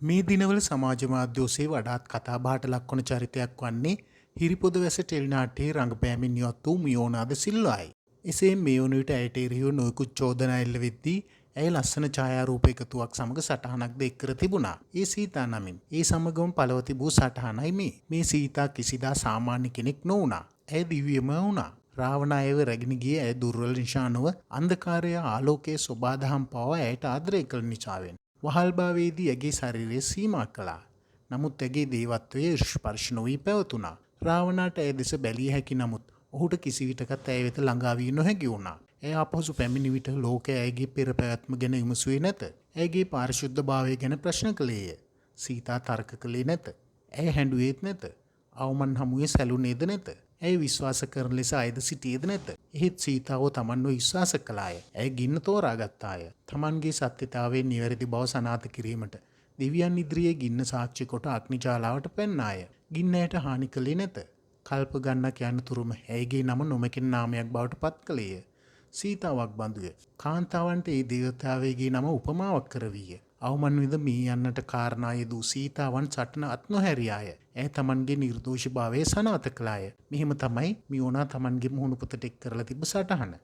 මේ දිනවල සමාජ මාධ්‍ය ඔස්සේ වඩාත් කතාබහට ලක්වන චරිතයක් වන්නේ හිරිපොද වැස ටෙලිනාට්‍යයේ රංගපෑමින් ඉවත් වූ මියෝනාද සිල්වායි. එසේ මේ වන විට ඇයට එරෙහිව නොයෙකුත් චෝදනා එල්ල වෙද්දී ඇය ලස්සන ඡායාරූප එකතුවක් සමග සටහනක්ද එක් කර තිබුණා. ඒ සීතා නමින්. ඒ සමගම පළව තිබූ සටහනයි මේ. මේ සීතා කිසිදා සාමාන්‍ය කෙනෙක් නොවුණා. ඇය දිව්‍යම වුණා. රාවණායව රැගෙන ගියේ ඇය දුර්වල නිසා නොව අන්ධකාරය ආලෝකයේ සෝබාදහම් පවා ඇයට ආදරය කළ නිසාවෙන්. වහල්භාවයේදී ඇගේ ශරීරය සීමා කළා. නමුත් ඇගේ දේවත්වයේ ස්පර්ශ නොවී පැවතුණා. රාවණාට ඇය දෙස බැලිය හැකි නමුත් ඔහුට කිසිවිටකත් ඇය වෙත ළඟා වී නොහැකි වුණා. ඇය ආපසු පැමිණි විට ලෝකය ඇයගේ පෙර පැවැත්ම ගැන විමසුවේ නැත. ඇයගේ පාරිශුද්ධභාවය ගැන ප්‍රශ්න කළේය. සීතා තර්ක කළේ නැත. ඇය හැඬුවේත් නැත. අවමන් හමුවේ සැලුනේද නැත. ඇය විශ්වාස කරන ලෙස අයද සිටියේද නැත. එහෙත් සීතාව තමන්ව විශ්වාස කළාය. ඇය ගින්න තෝරාගත්තාය. තමන්ගේ සත්‍යතාවයේ නිවැරදි බව සනාථ කිරීමට දෙවියන් ඉදිරියේ ගින්න සාක්ෂි කොට අග්නිජාලාවට පැන්නාය. ගින්න ඇයට හානි කළේ නැත. කල්ප ගණනක් යනතුරුම ඇයගේ නම නොමැකෙන නාමයක් බවට පත් කළේය. සීතාවක් බඳුය. කාන්තාවන්ට ඒ දේවතාවයගේ නම උපමාවක් කරවීය. අවමන් විද මී යන්නට කාරණා යෙදූ සීතාවන් සටන අත් නොහැරියාය. ඇය තමන්ගේ නිර්දෝෂීභාවය සනාථ කළාය. මෙහෙම තමයි මියෝනා තමන්ගේ මුහුණු පොතට එක් කරලා තිබ්බ සටහන.